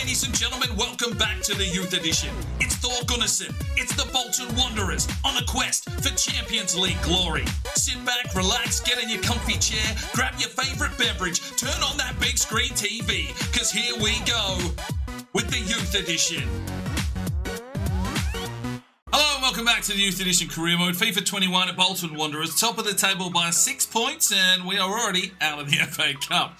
Ladies and gentlemen, welcome back to the Youth Edition. It's Thor Gunnarsson. It's the Bolton Wanderers on a quest for Champions League glory. Sit back, relax, get in your comfy chair, grab your favourite beverage, turn on that big screen TV, because here we go with the Youth Edition. Hello and welcome back to the Youth Edition Career Mode. FIFA 21 at Bolton Wanderers, top of the table by 6 points, and we are already out of the FA Cup.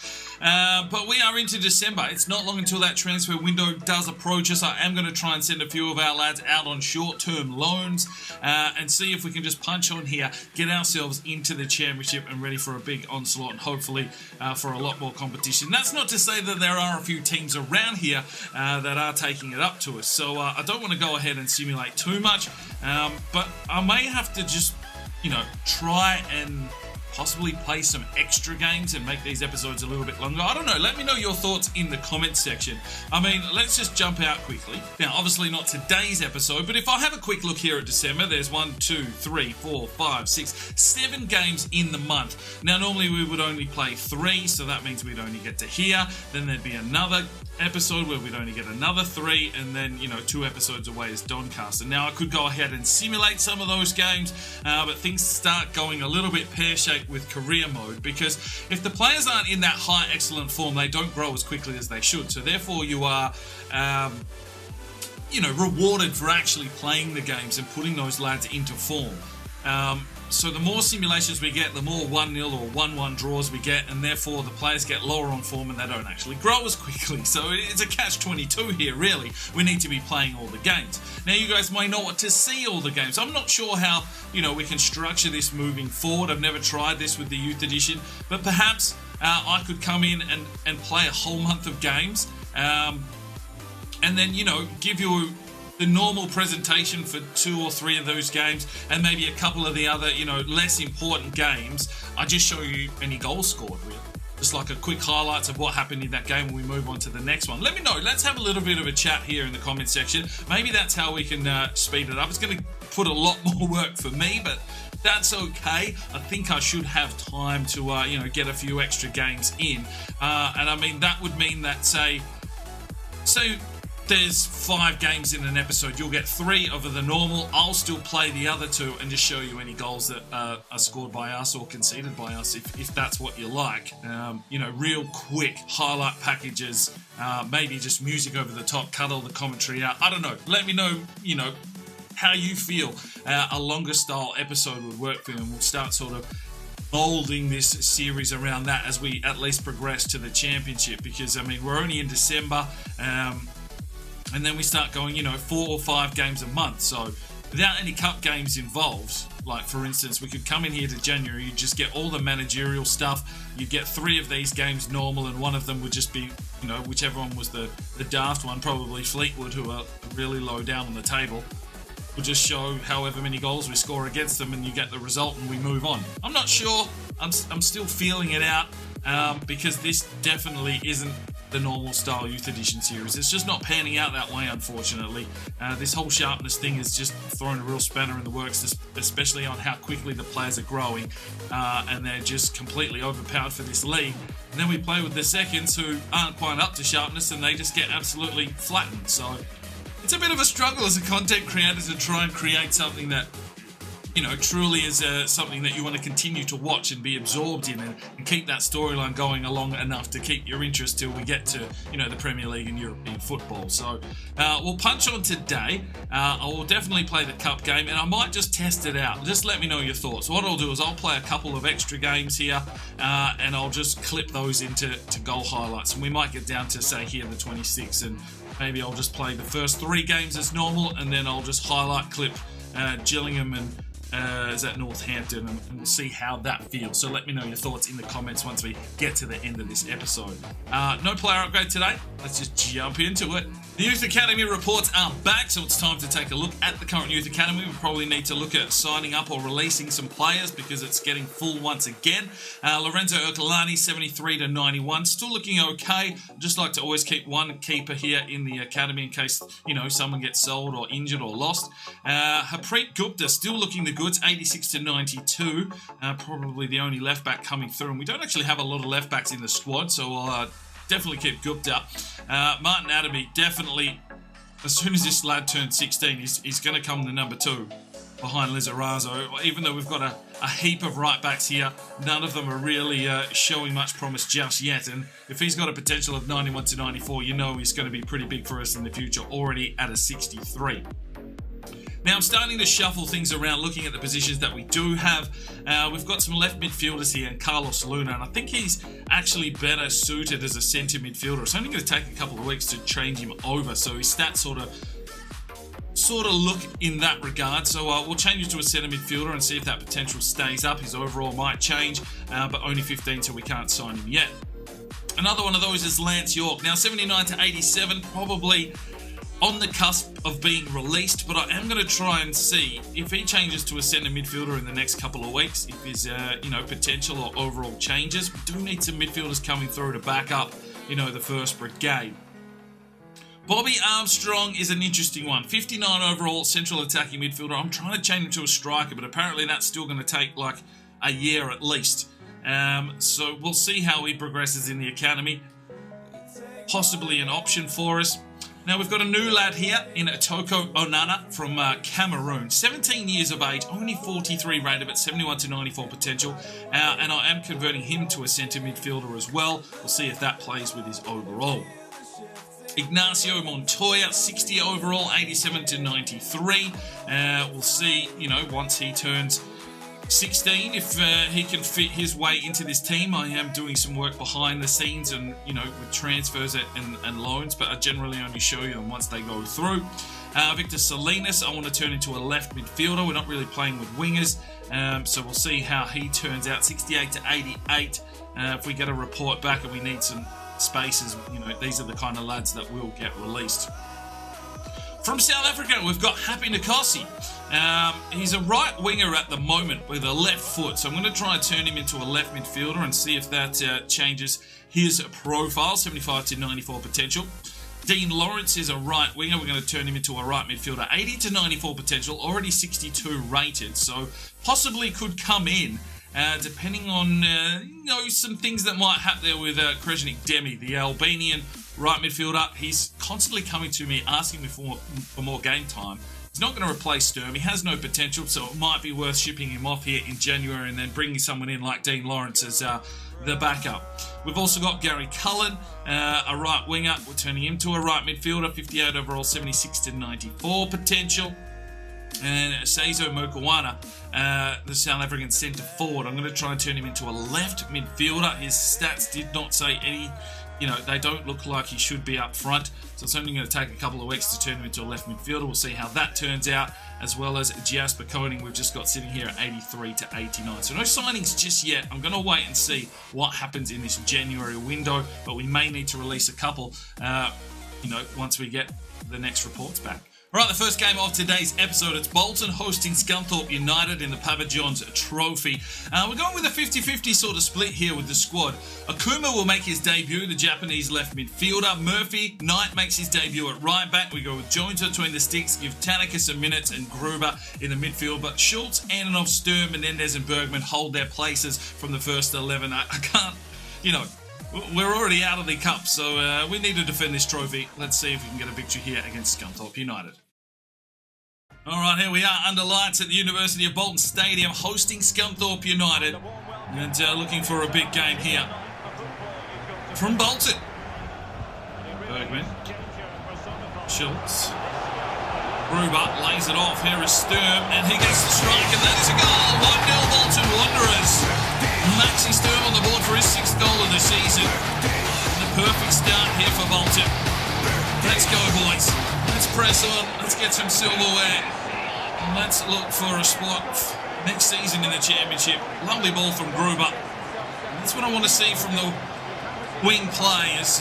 But we are into December. It's not long until that transfer window does approach us. I am going to try and send a few of our lads out on short-term loans and see if we can just punch on here, get ourselves into the championship and ready for a big onslaught and hopefully for a lot more competition. That's not to say that there are a few teams around here that are taking it up to us. So I don't want to go ahead and simulate too much, but I may have to just, try and possibly play some extra games and make these episodes a little bit longer. I don't know. Let me know your thoughts in the comments section. I mean, let's just jump out quickly. Now, obviously not today's episode, but if I have a quick look here at December, there's 1, 2, 3, 4, 5, 6, 7 games in the month. Now, normally we would only play 3, so that means we'd only get to here. Then there'd be another episode where we'd only get another 3, and then 2 episodes away is Doncaster. Now I could go ahead and simulate some of those games, but things start going a little bit pear-shaped with career mode, because if the players aren't in that high excellent form, they don't grow as quickly as they should. So therefore you are rewarded for actually playing the games and putting those lads into form. So the more simulations we get, the more 1-0 or 1-1 draws we get, and therefore the players get lower on form and they don't actually grow as quickly. So it's a catch-22 here, really. We need to be playing all the games. Now, you guys may not want to see all the games. I'm not sure how, we can structure this moving forward. I've never tried this with the Youth Edition, but perhaps I could come in and play a whole month of games, and then, give you the normal presentation for 2 or 3 of those games, and maybe a couple of the other, less important games. I just show you any goals scored, really. Just like a quick highlights of what happened in that game when we move on to the next one. Let me know. Let's have a little bit of a chat here in the comment section. Maybe that's how we can speed it up. It's going to put a lot more work for me, but that's okay. I think I should have time to, get a few extra games in. And I mean, that would mean that, say there's 5 games in an episode, you'll get 3 of the normal. I'll still play the other 2 and just show you any goals that are scored by us or conceded by us, if that's what you like. Real quick highlight packages, maybe just music over the top, cut all the commentary out. I don't know. Let me know, how you feel a longer style episode would work for you, and we'll start sort of molding this series around that as we at least progress to the championship, because, I mean, we're only in December, and then we start going, 4 or 5 games a month. So without any cup games involved, like for instance, we could come in here to January, you just get all the managerial stuff. You get 3 of these games normal, and one of them would just be, whichever one was the daft one, probably Fleetwood, who are really low down on the table. We'll just show however many goals we score against them, and you get the result, and we move on. I'm not sure. I'm still feeling it out, because this definitely isn't the normal style Youth Edition series. It's just not panning out that way, unfortunately. This whole sharpness thing is just throwing a real spanner in the works, especially on how quickly the players are growing, and they're just completely overpowered for this league. And then we play with the seconds who aren't quite up to sharpness, and they just get absolutely flattened. So it's a bit of a struggle as a content creator to try and create something that truly is something that you want to continue to watch and be absorbed in, and keep that storyline going along enough to keep your interest till we get to, the Premier League and European football. So we'll punch on today. I will definitely play the cup game, and I might just test it out. Just let me know your thoughts. What I'll do is I'll play a couple of extra games here, and I'll just clip those into goal highlights. And we might get down to, say, here the 26, and maybe I'll just play the first 3 games as normal, and then I'll just highlight clip Gillingham and is at Northampton, and we'll see how that feels. So let me know your thoughts in the comments once we get to the end of this episode. No player upgrade today. Let's just jump into it. The Youth Academy reports are back, so it's time to take a look at the current Youth Academy. We probably need to look at signing up or releasing some players because it's getting full once again. Lorenzo Ercolani, 73 to 91. Still looking okay. Just like to always keep one keeper here in the academy in case, someone gets sold or injured or lost. Harpreet Gupta, still looking the goods, 86 to 92. Probably the only left back coming through. And we don't actually have a lot of left backs in the squad, so I'll definitely keep Gupta. Martin Adamy, definitely, as soon as this lad turns 16, he's going to come the number 2 behind Lizarazo. Even though we've got a heap of right backs here, none of them are really showing much promise just yet. And if he's got a potential of 91 to 94, you know he's going to be pretty big for us in the future, already at a 63. Now, I'm starting to shuffle things around, looking at the positions that we do have. We've got some left midfielders here, and Carlos Luna, and I think he's actually better suited as a centre midfielder. It's only going to take a couple of weeks to change him over, so his stats sort of look in that regard. So we'll change him to a centre midfielder and see if that potential stays up. His overall might change, but only 15, so we can't sign him yet. Another one of those is Lance York. Now, 79 to 87, probably on the cusp of being released, but I am going to try and see if he changes to a centre midfielder in the next couple of weeks, if his potential or overall changes. We do need some midfielders coming through to back up, the first brigade. Bobby Armstrong is an interesting one. 59 overall, central attacking midfielder. I'm trying to change him to a striker, but apparently that's still going to take like a year at least. So we'll see how he progresses in the academy. Possibly an option for us. Now, we've got a new lad here in Toko Onana from Cameroon. 17 years of age, only 43 rated, but 71 to 94 potential. And I am converting him to a centre midfielder as well. We'll see if that plays with his overall. Ignacio Montoya, 60 overall, 87 to 93. We'll see, once he turns 16, if he can fit his way into this team. I am doing some work behind the scenes and, with transfers and loans, but I generally only show you them once they go through. Victor Salinas, I want to turn into a left midfielder. We're not really playing with wingers, so we'll see how he turns out. 68 to 88. If we get a report back and we need some spaces, these are the kind of lads that will get released. From South Africa, we've got Happy Nkosi. He's a right winger at the moment with a left foot, so I'm going to try and turn him into a left midfielder and see if that changes his profile. 75 to 94 potential. Dean Lawrence is a right winger. We're going to turn him into a right midfielder. 80 to 94 potential, already 62 rated, so possibly could come in. Depending on some things that might happen there with Kresnik Demi, the Albanian right midfielder. He's constantly coming to me asking me for more game time. He's not going to replace Sturm. He has no potential, so it might be worth shipping him off here in January and then bringing someone in like Dean Lawrence as the backup. We've also got Gary Cullen, a right winger. We're turning him to a right midfielder. 58 overall, 76 to 94 potential. And Seizo Mokowana, the South African centre forward. I'm going to try and turn him into a left midfielder. His stats did not say any, they don't look like he should be up front. So it's only going to take a couple of weeks to turn him into a left midfielder. We'll see how that turns out, as well as Jasper Koning we've just got sitting here at 83 to 89. So no signings just yet. I'm going to wait and see what happens in this January window, but we may need to release a couple, once we get the next reports back. Right, the first game of today's episode, it's Bolton hosting Scunthorpe United in the Papa John's Trophy. We're going with a 50-50 sort of split here with the squad. Akuma will make his debut, the Japanese left midfielder. Murphy Knight makes his debut at right back. We go with Jones between the sticks, give Tanaka some minutes, and Gruber in the midfield. But Schultz, Antonov, Sturm, Menendez and Bergman hold their places from the first 11. I can't, we're already out of the cup, so we need to defend this trophy. Let's see if we can get a victory here against Scunthorpe United. Alright, here we are under lights at the University of Bolton Stadium, hosting Scunthorpe United. And looking for a big game here from Bolton. Bergman. Schultz. Gruber lays it off. Here is Sturm, and he gets the strike, and that is a goal. 1-0 Bolton Wanderers. Maxi Sturm on the board for his 6th goal of the season. And the perfect start here for Bolton. Let's go, boys. Let's press on. Let's get some silverware. And let's look for a spot next season in the championship. Lovely ball from Gruber. That's what I want to see from the wing play, is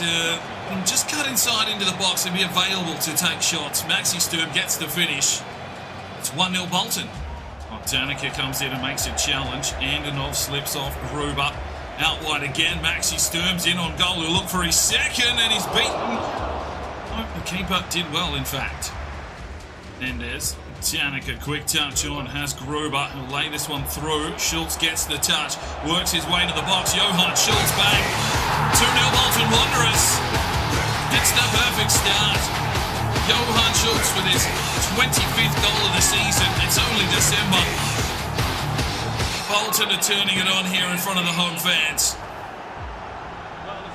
just cut inside into the box and be available to take shots. Maxi Sturm gets the finish. It's 1-0 Bolton. Tanaka comes in and makes a challenge. Antonov slips off Gruber. Out wide again. Maxi Sturm's in on goal. He'll look for his second, and he's beaten. Oh, the keeper did well, in fact. Menendez Danica, quick touch on, has Gruber, who'll lay this one through. Schultz gets the touch, works his way to the box. Johan Schultz bang. 2-0 Bolton Wanderers. It's the perfect start. Johan Schultz with his 25th goal of the season. It's only December. Bolton are turning it on here in front of the home fans.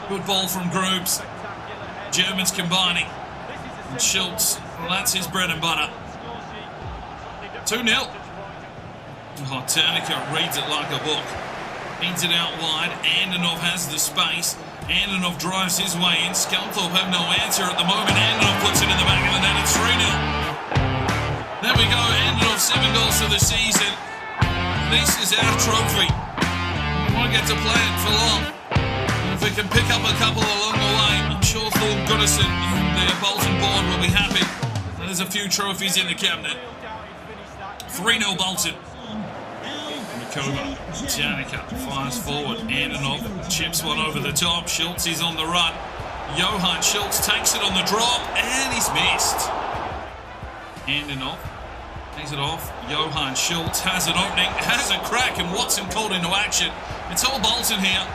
Good ball from Groups. Germans combining. And Schultz, well, that's his bread and butter. 2-0. Oh, Danica reads it like a book. Feeds it out wide. Andenov has the space. Andenov drives his way in. Scunthorpe have no answer at the moment. Andenov puts it in the back of the net. It's 3-0. There we go. Andenov, 7 goals for the season. This is our trophy. We won't get to play it for long. If we can pick up a couple along the way, I'm sure Thor Gunnarsson and the Bolton board will be happy. There's a few trophies in the cabinet. 3-0 Bolton. Mikoma, Danica fires forward. Andenov chips one over the top. Schultz is on the run. Johan Schultz takes it on the drop, and he's missed. Andenov takes it off. Johan Schultz has an opening, has a crack, and Watson called into action. It's all Bolton here.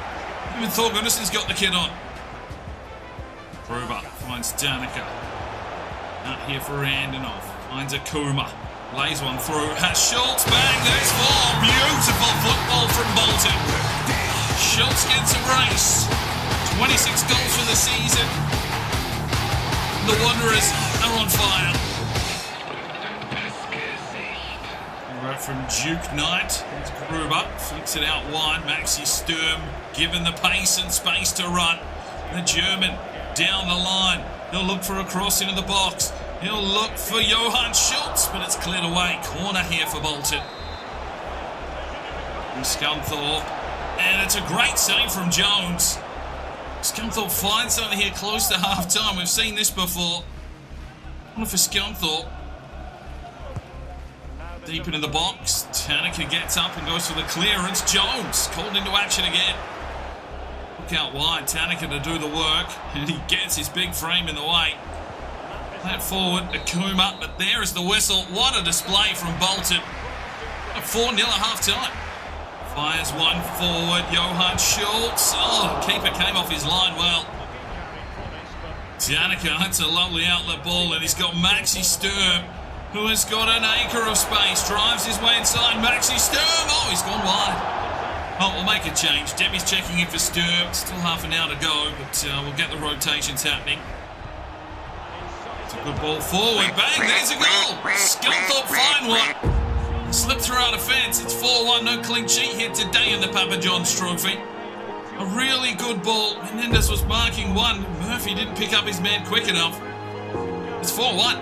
Even Thor Gunnarsson's got the kid on. Gruber finds Danica. Out here for Andenov. Finds Akuma. Lays one through. Has Schultz. Bang. There's 4. Beautiful football from Bolton. Schultz gets a brace. 26 goals for the season. The Wanderers are on fire. Right from Duke Knight. It's Gruber. Flicks it out wide. Maxi Sturm given the pace and space to run. The German down the line. He'll look for a cross into the box. He'll look for Johan Schultz, but it's cleared away. Corner here for Bolton. And Scunthorpe. And it's a great save from Jones. Scunthorpe finds something here close to half-time. We've seen this before. One for Scunthorpe. Deep into the box. Danica gets up and goes for the clearance. Jones called into action again. Look out wide. Danica to do the work. And he gets his big frame in the way. That forward, Akuma, but there is the whistle. What a display from Bolton. 4-0 at half-time. Fires one forward, Johan Schultz. Oh, keeper came off his line well. Danica, that's a lovely outlet ball, and he's got Maxi Sturm, who has got an acre of space. Drives his way inside, Maxi Sturm. Oh, he's gone wide. Oh, we'll make a change. Debbie's checking in for Sturm. Still half an hour to go, but we'll get the rotations happening. It's a good ball forward. Bang, there's a goal. Scunthorpe find one. Slipped through our defence. It's 4-1. No clean sheet here today in the Papa John's Trophy. A really good ball. Menendez was marking one. Murphy didn't pick up his man quick enough. It's 4-1.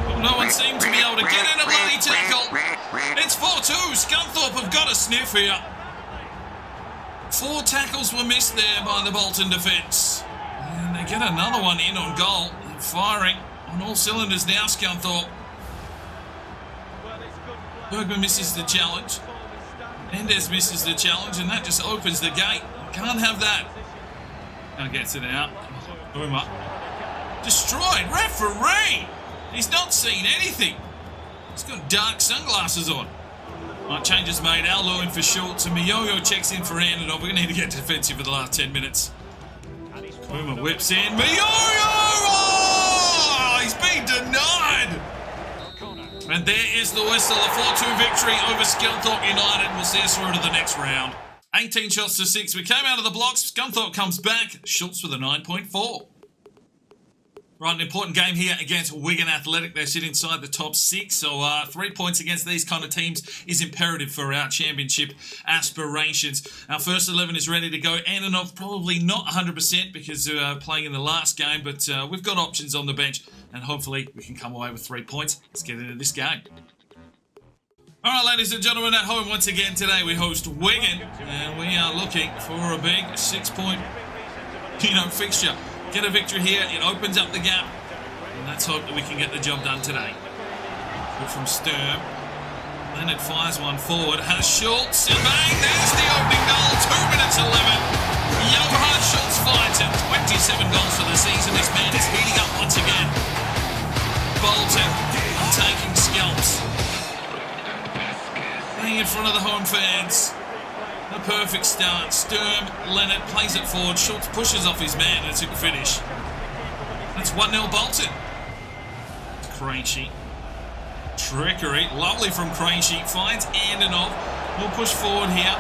Well, no one seemed to be able to get in a bloody tackle. It's 4-2. Scunthorpe have got a sniff here. 4 tackles were missed there by the Bolton defence. And they get another one in on goal. They're firing on all cylinders now, Scunthorpe. Bergman misses the challenge. Mendes misses the challenge, and that just opens the gate. Can't have that. Now gets it out. Boomer. Destroyed. Referee! He's not seen anything. He's got dark sunglasses on. Right, changes made. Al Lewin for Schultz, and Miyoyo checks in for Andenov. We're going to need to get defensive for the last 10 minutes. Boomer whips in. Miyoyo! Oh, he's been denied! And there is the whistle. A 4-2 victory over Scunthorpe United will see us through to the next round. 18 shots to 6. We came out of the blocks. Scunthorpe comes back. Schultz with a 9.4. Right, an important game here against Wigan Athletic. They sit inside the top 6, so 3 points against these kind of teams is imperative for our championship aspirations. Our first 11 is ready to go. Andenov probably not 100% because playing in the last game, but we've got options on the bench, and hopefully we can come away with 3 points. Let's get into this game. All right, ladies and gentlemen, at home once again today we host Wigan, and we are looking for a big 6-point, fixture. Get a victory here, it opens up the gap, and let's hope that we can get the job done today. Good from Sturm. Leonard fires one forward, has Schultz, and bang, there's the opening goal, 2 minutes 11. Johan Schultz finds it, 27 goals for the season. This man is heating up once again. front of the home fans. The perfect start. Sturm, Leonard plays it forward. Schultz pushes off his man and it's a good finish. That's 1-0 Bolton. Krejci. Trickery. Lovely from Krejci. Finds Andenov. He'll push forward here.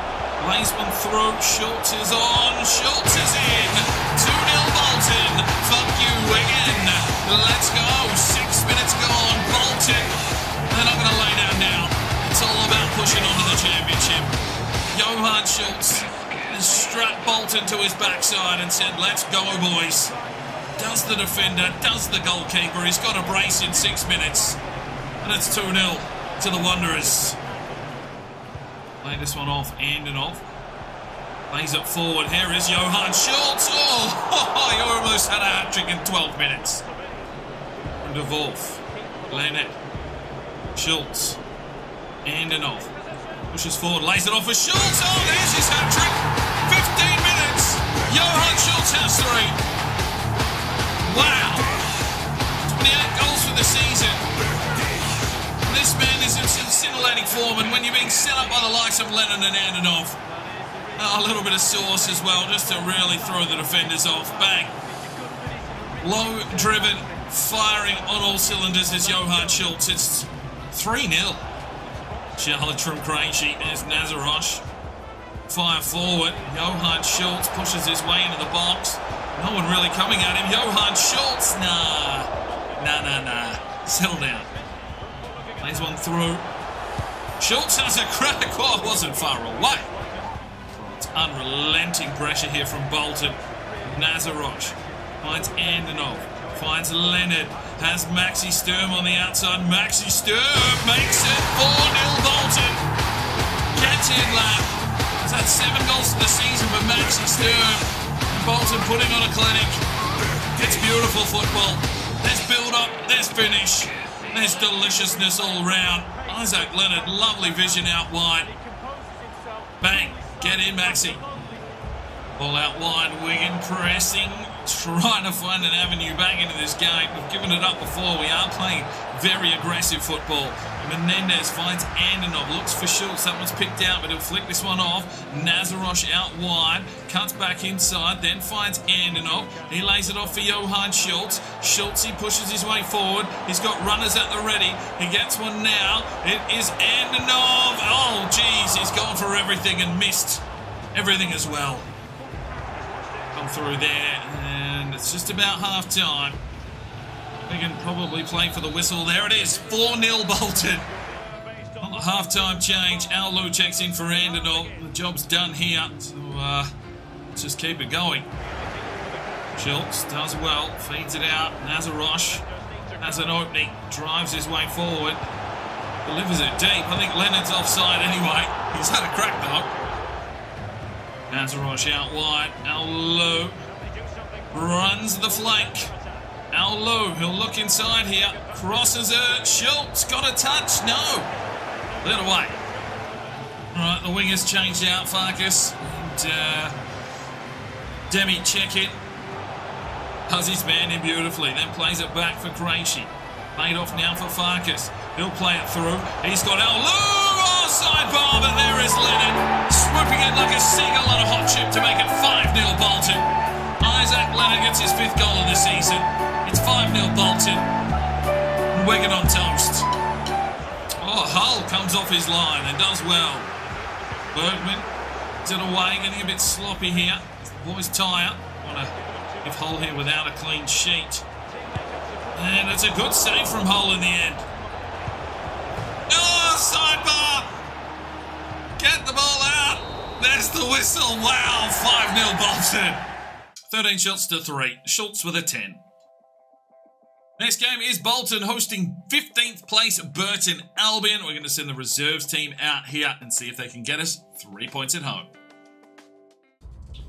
Lays one through. Schultz is on. Schultz is in. 2-0 Bolton. Fuck you, Wigan. Let's go. 6 minutes gone. Bolton. They're not going to lay down now. It's all about pushing on to the championship. Johan Schultz has strapped Bolton to his backside and said, let's go, boys. Does the defender, does the goalkeeper. He's got a brace in 6 minutes. And it's 2-0 to the Wanderers. Play this one off, Andenov. Plays it forward. Here is Johan Schultz. Oh, you almost had a hat-trick in 12 minutes. De Wolf. Leonard. Schultz. Andenov. Pushes forward, lays it off for Schultz. Oh, there's his hat-trick. 15 minutes. Johan Schultz has 3. Wow. 28 goals for the season. This man is in scintillating form, and when you're being set up by the likes of Lennon and Andenov, a little bit of sauce as well, just to really throw the defenders off. Bang. Low-driven, firing on all cylinders is Johan Schultz. It's 3-0. Charlotte from Krejci. There's Nazarosh. Fire forward. Johan Schultz pushes his way into the box. No one really coming at him. Johan Schultz. Nah. Settle down. Plays one through. Schultz has a crack. Oh, it wasn't far away. It's unrelenting pressure here from Bolton. Nazarosh finds Andenov. Finds Leonard. Has Maxi Sturm on the outside. Maxi Sturm makes it 4-0 Bolton. Gets in, lad. He's had 7 goals for the season for Maxi Sturm. Bolton putting on a clinic. It's beautiful football. There's build-up. There's finish. There's deliciousness all round. Isaac Leonard, lovely vision out wide. Bang. Get in, Maxi. Ball out wide. Wigan pressing. Trying to find an avenue back into this game. We've given it up before. We are playing very aggressive football. Menendez finds Andenov. Looks for Schultz. That one's picked out, but he'll flick this one off. Nazarosh out wide. Cuts back inside. Then finds Andenov. He lays it off for Johan Schultz. Schultz, he pushes his way forward. He's got runners at the ready. He gets one now. It is Andenov. Oh, geez. He's gone for everything and missed everything as well. Come through there, and it's just about half-time. We can probably play for the whistle. There it is, 4-0 Bolton. On the half-time change, Aulu checks in for Andenov. The job's done here, so let's just keep it going. Schultz does well, feeds it out. Nazarosh has an opening, drives his way forward, delivers it deep. I think Leonard's offside anyway. He's had a crack though. Nazarosh out wide. Aulu runs the flank. Aulu, he'll look inside here. Crosses it. Schultz got a touch. No. Let it away. Alright, the wingers changed out. Farkas and Demi check it. Does his man in beautifully. Then plays it back for Krejci. Played off now for Farkas. He'll play it through. He's got Aulu. Oh, sidebar, but there is Leonard. Swooping in like a seagull on a hot chip to make it 5-0 Bolton. Isaac Leonard gets his 5th goal of the season. It's 5-0 Bolton. And Wigan on toast. Oh, Hull comes off his line and does well. Bergman is it away, getting a bit sloppy here. Boys tire. Want to give Hull here without a clean sheet. And it's a good save from Hull in the end. Oh, sidebar! Get the ball out! There's the whistle. Wow, 5-0 Bolton. 13 shots to 3. Schultz with a 10. Next game is Bolton hosting 15th place Burton Albion. We're going to send the reserves team out here and see if they can get us 3 points at home.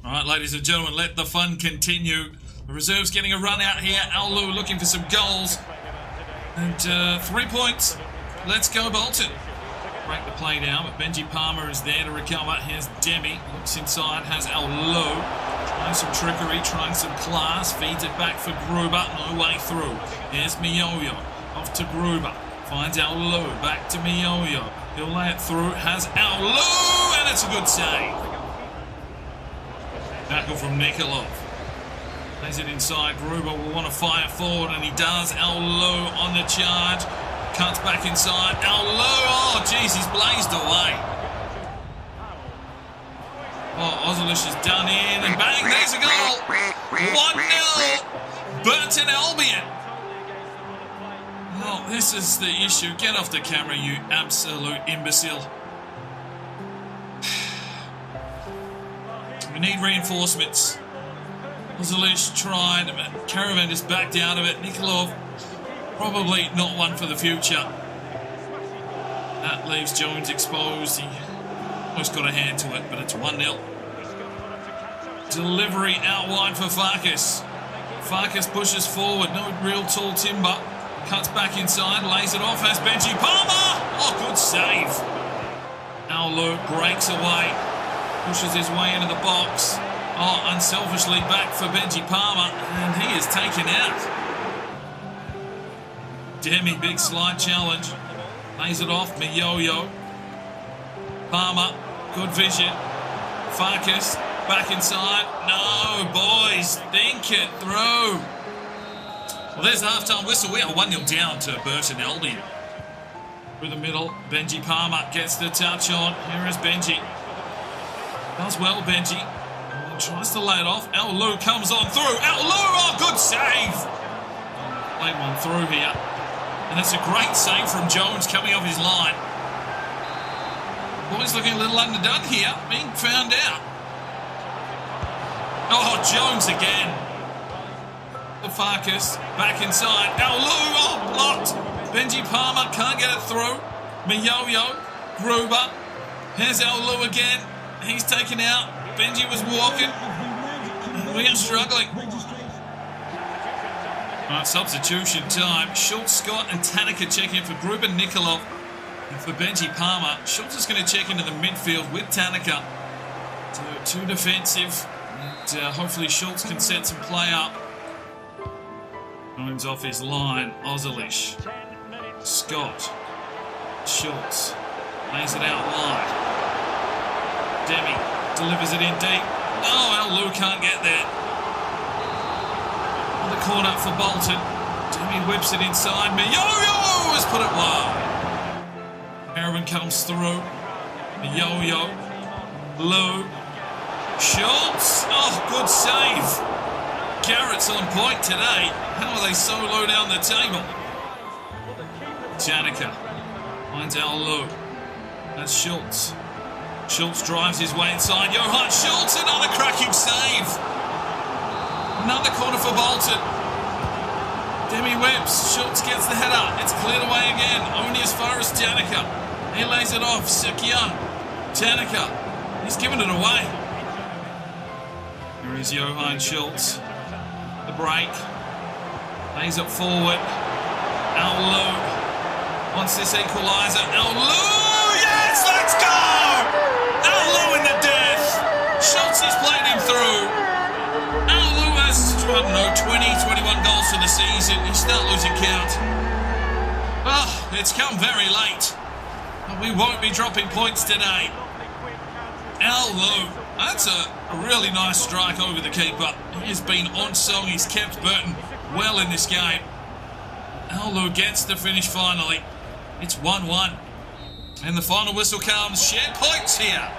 All right, ladies and gentlemen, let the fun continue. The reserves getting a run out here. Aulu looking for some goals. And 3 points. Let's go, Bolton. Break the play down, but Benji Palmer is there to recover. Here's Demi. Looks inside, has Aulu. Trying some trickery, trying some class. Feeds it back for Gruber. No way through. Here's Miyoyo. Off to Gruber. Finds Aulu. Back to Miyoyo. He'll lay it through. Has Aulu, and it's a good save. Tackle from Nikolov. Plays it inside. Gruber will want to fire forward, and he does. Aulu on the charge. Cuts back inside. Aulu, oh, jeez, he's blazed away. Oh, Ozilish is done in, and bang, there's a goal. 1-0, Burton Albion. Oh, this is the issue. Get off the camera, you absolute imbecile. We need reinforcements. Ozilish tried, but Caravan just backed out of it. Nikolov, probably not one for the future. That leaves Jones exposed. He almost got a hand to it, but it's 1-0. Delivery out wide for Farkas. Farkas pushes forward. No real tall timber. Cuts back inside, lays it off, has Benji Palmer! Oh, good save. Aulu breaks away, pushes his way into the box. Oh, unselfishly back for Benji Palmer, and he is taken out. Demi, big slide challenge. Lays it off, Miyoyo. Palmer, good vision. Farkas, back inside. No, boys, think it through. Well, there's the half-time whistle. We are 1-0 down to Burton Albion. Through the middle, Benji Palmer gets the touch on. Here is Benji. Does well, Benji. Tries to lay it off. Aulu comes on through. Aulu, oh, good save. Played one through here. And that's a great save from Jones coming off his line. Boys looking a little underdone here. Being found out. Oh, Jones again. The Farkas back inside. Aulu, oh, blocked. Benji Palmer can't get it through. Miyoyo, Gruber. Here's Aulu again. He's taken out. Benji was walking. We are struggling. Right, substitution time. Schultz, Scott, and Tanaka check in for Gruber, Nikolov, and for Benji Palmer. Schultz is going to check into the midfield with Tanaka. Too defensive. And hopefully Schultz can set some play up. Jones off his line. Ozilish. Scott. Schultz. Lays it out wide. Demi delivers it in deep. Oh, Aulu can't get there. In the corner for Bolton. Demi whips it inside. Miyoyo has put it wide. Caravan comes through. Miyoyo. Lou. Schultz. Oh, good save. Garrett's on point today. How are they so low down the table? Janica finds Aulu. That's Schultz. Schultz drives his way inside. Johan Schultz, another cracking save. Another corner for Bolton. Demi whips. Schultz gets the header. It's cleared away again. Only as far as Janica. He lays it off. Sikian. Janica. He's given it away. Here is Johan Schultz. The break. Lays it forward. Aulu wants this equaliser. Aulu! Yes, let's go! Aulu in the death. Schultz has played him through. Aulu has, I don't know, 20, 21 goals for the season. You start losing count. Oh, it's come very late. We won't be dropping points today. Aulu, that's a really nice strike over the keeper. He has been on song. He's kept Burton well in this game. Aulu gets the finish finally. It's 1-1. And the final whistle comes. Shared points here.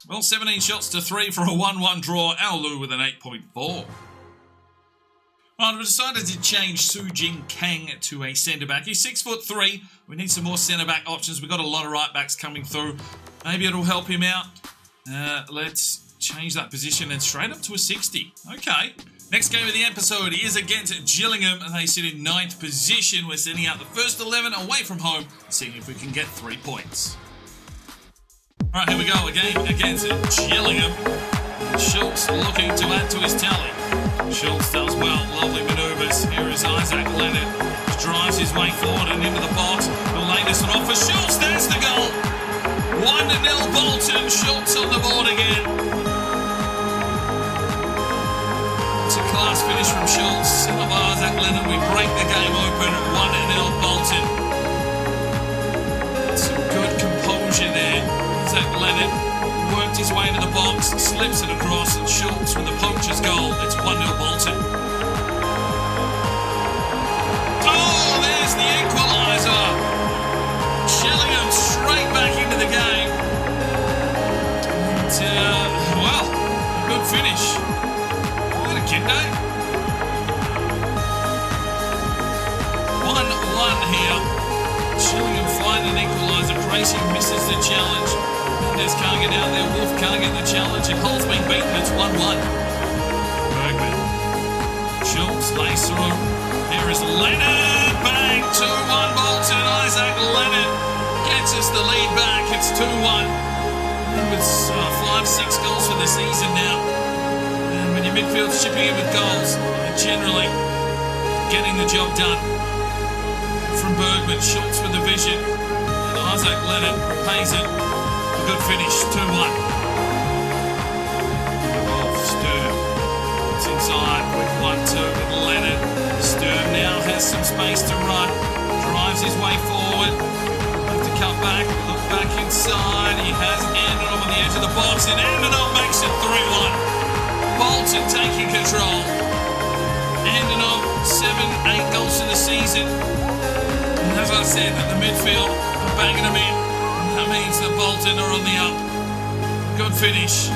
Well, 17 shots to 3 for a 1-1 draw. Aulu with an 8.4. Right, we decided to change Su Jing Kang to a centre-back. He's 6'3". We need some more centre-back options. We've got a lot of right-backs coming through. Maybe it'll help him out. Let's change that position and straight up to a 60. Okay. Next game of the episode is against Gillingham, and they sit in 9th position. We're sending out the first 11 away from home, seeing if we can get 3 points. All right, here we go again against Gillingham. Schultz looking to add to his tally. Schultz does well, lovely manoeuvres. Here is Isaac Leonard. Drives his way forward and into the box. The latest one off for Schultz. There's the goal. 1-0 Bolton. Schultz on the board again. It's a class finish from Schultz. Of Isaac Leonard, we break the game open at 1-0 Bolton. Some good composure Leonard worked his way into the box, slips it across, and Schultz with the poacher's goal. It's 1-0 Bolton. Oh, there's the equaliser. Gillingham straight back into the game. And, well, a good finish. What a kid day. 1-1 here. Gillingham find an equaliser. Tracy misses the challenge. Mendes can't get out there. Wolf can't get the challenge. And Hull's been beaten. It's 1-1. Bergman. Schultz lays through. There is Leonard. Bang. 2-1 Bolton. Isaac Leonard gets us the lead back. It's 2-1. With 5-6 goals for the season now. And when your midfield's chipping in with goals, you're generally getting the job done. From Bergman, Schultz with the vision, and Isaac Leonard pays it. A good finish, 2-1. Sturm. It's inside with 1-2 with Leonard. Sturm now has some space to run. Drives his way forward. Have to cut back, look back inside. He has Andenov on the edge of the box, and Andenov makes it 3-1. Bolton taking control. Andenov, 7-8 goals for the season. And as I said, at the midfield, I'm banging them in. That means that Bolton are on the up. Good finish.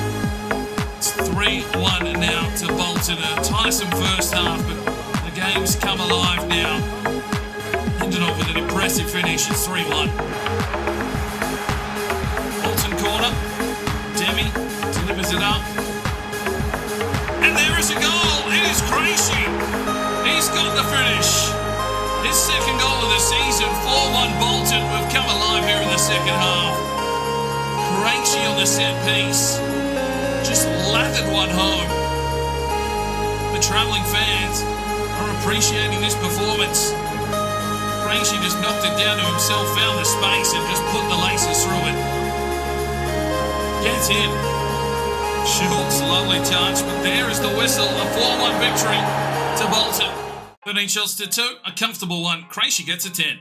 It's 3-1 now to Bolton. A tiresome first half, but the game's come alive now. Ended off with an impressive finish. It's 3-1. Bolton corner. Demi delivers it up. And there is a goal. It is Crazy. He's got the finish. His second goal of the season, 4-1 Bolton. We've come alive here in the second half. Crazy on the set piece. Just lathered one home. The travelling fans are appreciating this performance. Crazy just knocked it down to himself, found the space and just put the laces through it. Gets in. Schultz, lovely touch, but there is the whistle. A 4-1 victory to Bolton. 13 shots to 2, a comfortable one. Crazy gets a 10.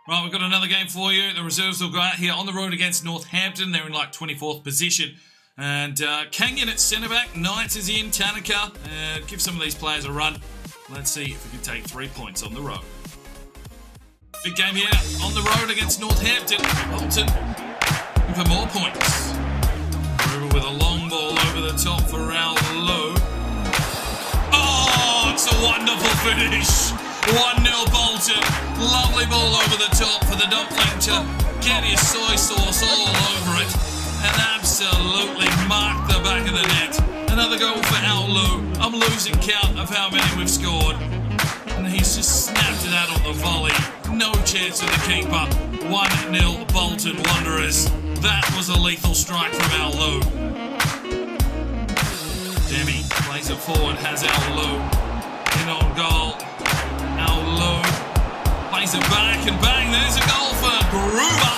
Right, we've got another game for you. The reserves will go out here on the road against Northampton. They're in like 24th position. And Kangan at centre-back. Knights is in. Tanaka. Give some of these players a run. Let's see if we can take 3 points on the road. Big game here on the road against Northampton. Bolton for more points. Gruber with a long ball over the top for Raul. Oh, it's a wonderful finish. 1-0 Bolton. Lovely ball over the top for the dumpling to get his soy sauce all over it and absolutely mark the back of the net. Another goal for Aulu. I'm losing count of how many we've scored. And he's just snapped it out on the volley. No chance of the keeper. 1-0 Bolton Wanderers. That was a lethal strike from Aulu. Demi plays it forward, has Aulu in on goal. Aulu plays it back and bang, there's a goal for Gruber.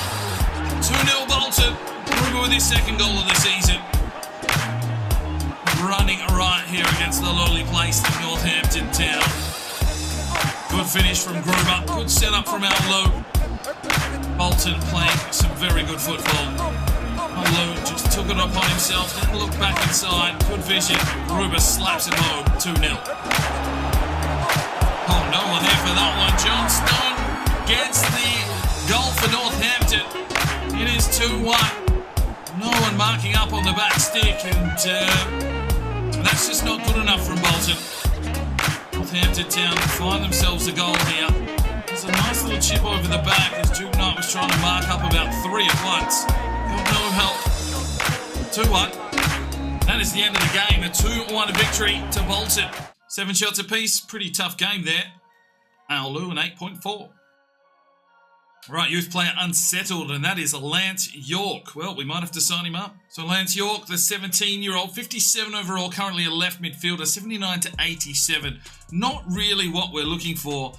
2-0 Bolton. Gruber with his second goal of the season. Running right here against the lowly place in Northampton Town. Good finish from Gruber. Good setup from Aulu. Bolton playing some very good football. Aulu just took it upon himself, didn't look back inside. Good vision. Gruber slaps it home. 2-0. Oh, no one there for that one. Johnston gets the goal for Northampton. It is 2-1. No one marking up on the back stick, and that's just not good enough from Bolton. Northampton Town find themselves a goal here. There's a nice little chip over the back as Duke Knight was trying to mark up about 3 at once. Got no help. 2-1. That is the end of the game. A 2-1 victory to Bolton. 7 shots apiece. Pretty tough game there. Aulu an 8.4. Right, youth player unsettled, and that is Lance York. Well, we might have to sign him up. So Lance York, the 17-year-old, 57 overall, currently a left midfielder, 79 to 87. Not really what we're looking for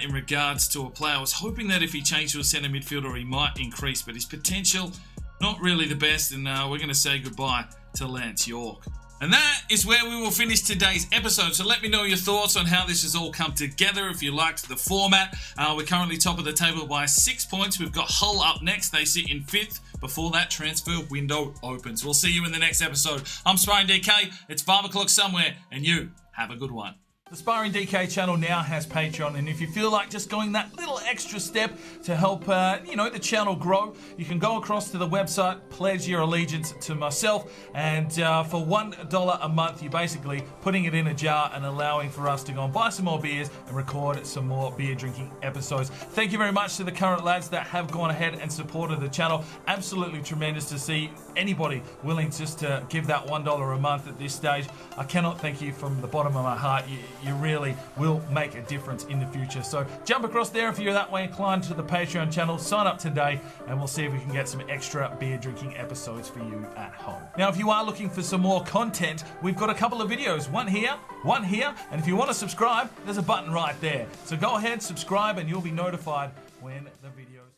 in regards to a player. I was hoping that if he changed to a centre midfielder, he might increase, but his potential, not really the best, and we're going to say goodbye to Lance York. And that is where we will finish today's episode. So let me know your thoughts on how this has all come together, if you liked the format. We're currently top of the table by 6 points. We've got Hull up next. They sit in 5th before that transfer window opens. We'll see you in the next episode. I'm Sparring DK. It's 5 o'clock somewhere, and you have a good one. The Sparring DK channel now has Patreon, and if you feel like just going that little extra step to help, the channel grow, you can go across to the website, pledge your allegiance to myself, and for $1 a month, you're basically putting it in a jar and allowing for us to go and buy some more beers and record some more beer drinking episodes. Thank you very much to the current lads that have gone ahead and supported the channel. Absolutely tremendous to see anybody willing just to give that $1 a month at this stage. I cannot thank you from the bottom of my heart. You really will make a difference in the future. So jump across there if you're that way inclined to the Patreon channel. Sign up today and we'll see if we can get some extra beer drinking episodes for you at home. Now, if you are looking for some more content, we've got a couple of videos. One here, and if you want to subscribe, there's a button right there. So go ahead, subscribe, and you'll be notified when the videos